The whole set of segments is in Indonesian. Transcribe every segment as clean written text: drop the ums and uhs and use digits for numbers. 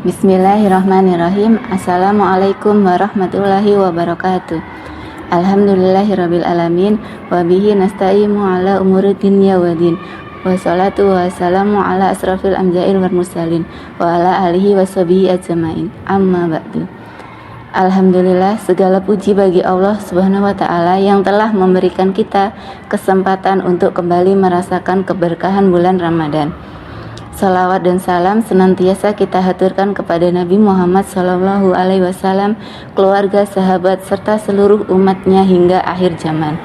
Bismillahirrahmanirrahim. Assalamualaikum warahmatullahi wabarakatuh. Alhamdulillahirabbil alamin wa bihi nasta'inu ala umuri dunya waddin. Wassalatu wassalamu ala asrafil anbiya'i wal mursalin wa ala alihi washabihi ajmain. Amma ba'du. Alhamdulillah, segala puji bagi Allah Subhanahu wa taala yang telah memberikan kita kesempatan untuk kembali merasakan keberkahan bulan Ramadan. Salawat dan salam senantiasa kita haturkan kepada Nabi Muhammad SAW, keluarga, sahabat, serta seluruh umatnya hingga akhir zaman.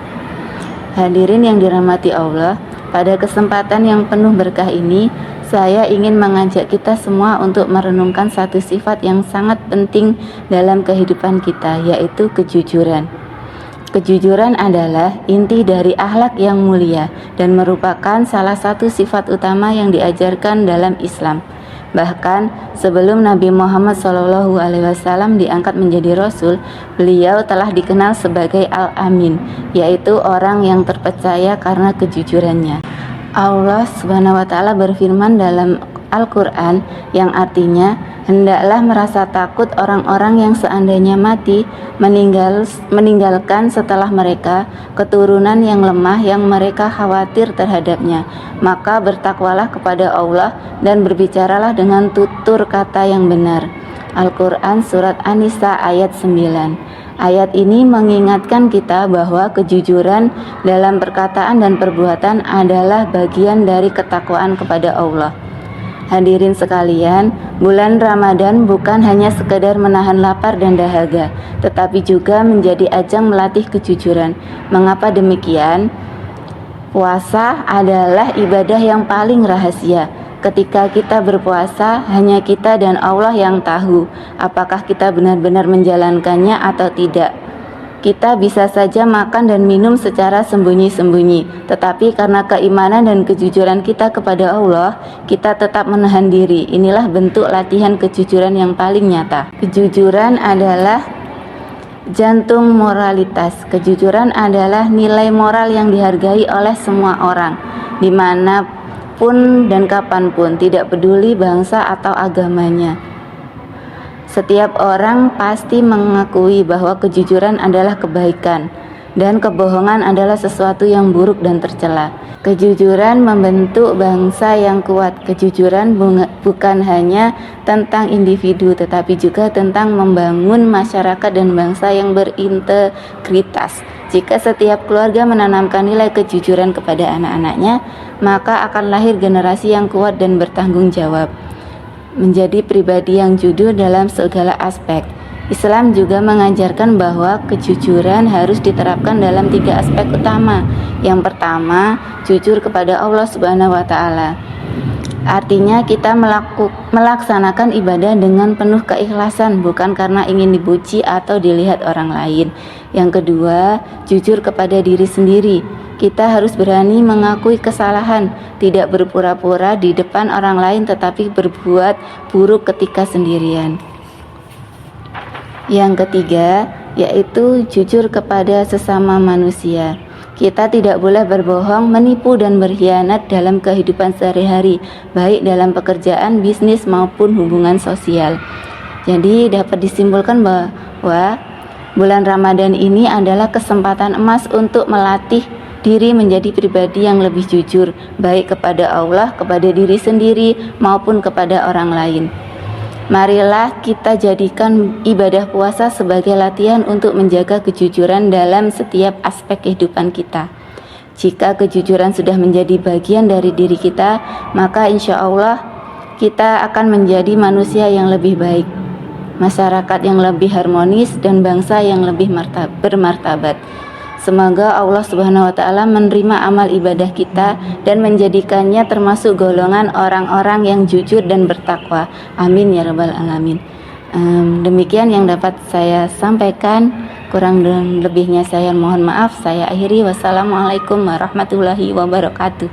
Hadirin yang dirahmati Allah, pada kesempatan yang penuh berkah ini, saya ingin mengajak kita semua untuk merenungkan satu sifat yang sangat penting dalam kehidupan kita, yaitu kejujuran. Kejujuran adalah inti dari akhlak yang mulia dan merupakan salah satu sifat utama yang diajarkan dalam Islam. Bahkan sebelum Nabi Muhammad SAW diangkat menjadi Rasul, beliau telah dikenal sebagai Al-Amin, yaitu orang yang terpercaya karena kejujurannya. Allah Subhanahu wa taala berfirman dalam Al-Quran yang artinya, hendaklah merasa takut orang-orang yang seandainya mati meninggalkan setelah mereka keturunan yang lemah yang mereka khawatir terhadapnya. Maka bertakwalah kepada Allah dan berbicaralah dengan tutur kata yang benar. Al-Quran Surat An-Nisa ayat 9. Ayat ini mengingatkan kita bahwa kejujuran dalam perkataan dan perbuatan adalah bagian dari ketakwaan kepada Allah. Hadirin sekalian, bulan Ramadan bukan hanya sekedar menahan lapar dan dahaga, tetapi juga menjadi ajang melatih kejujuran. Mengapa demikian? Puasa adalah ibadah yang paling rahasia. Ketika kita berpuasa, hanya kita dan Allah yang tahu apakah kita benar-benar menjalankannya atau tidak. Kita bisa saja makan dan minum secara sembunyi-sembunyi, tetapi karena keimanan dan kejujuran kita kepada Allah, kita tetap menahan diri. Inilah bentuk latihan kejujuran yang paling nyata. Kejujuran adalah jantung moralitas. Kejujuran adalah nilai moral yang dihargai oleh semua orang, dimanapun dan kapanpun, tidak peduli bangsa atau agamanya. Setiap orang pasti mengakui bahwa kejujuran adalah kebaikan dan kebohongan adalah sesuatu yang buruk dan tercela. Kejujuran membentuk bangsa yang kuat. Kejujuran bukan hanya tentang individu, tetapi juga tentang membangun masyarakat dan bangsa yang berintegritas. Jika setiap keluarga menanamkan nilai kejujuran kepada anak-anaknya, maka akan lahir generasi yang kuat dan bertanggung jawab, menjadi pribadi yang jujur dalam segala aspek. Islam juga mengajarkan bahwa kejujuran harus diterapkan dalam 3 aspek utama. Yang pertama, jujur kepada Allah Subhanahu wa taala. Artinya kita melaksanakan ibadah dengan penuh keikhlasan, bukan karena ingin dipuji atau dilihat orang lain. Yang kedua, jujur kepada diri sendiri. Kita harus berani mengakui kesalahan, tidak berpura-pura di depan orang lain tetapi berbuat buruk ketika sendirian. Yang ketiga, yaitu jujur kepada sesama manusia. Kita tidak boleh berbohong, menipu dan berkhianat dalam kehidupan sehari-hari, baik dalam pekerjaan, bisnis maupun hubungan sosial. Jadi dapat disimpulkan bahwa bulan Ramadan ini adalah kesempatan emas untuk melatih diri menjadi pribadi yang lebih jujur, baik kepada Allah, kepada diri sendiri, maupun kepada orang lain. Marilah kita jadikan ibadah puasa sebagai latihan untuk menjaga kejujuran dalam setiap aspek kehidupan kita. Jika kejujuran sudah menjadi bagian dari diri kita, maka insya Allah kita akan menjadi manusia yang lebih baik, masyarakat yang lebih harmonis, dan bangsa yang lebih bermartabat. Semoga Allah Subhanahu wa taala menerima amal ibadah kita dan menjadikannya termasuk golongan orang-orang yang jujur dan bertakwa. Amin ya rabbal alamin. Demikian yang dapat saya sampaikan. Kurang dan lebihnya saya mohon maaf. Saya akhiri. Wassalamualaikum warahmatullahi wabarakatuh.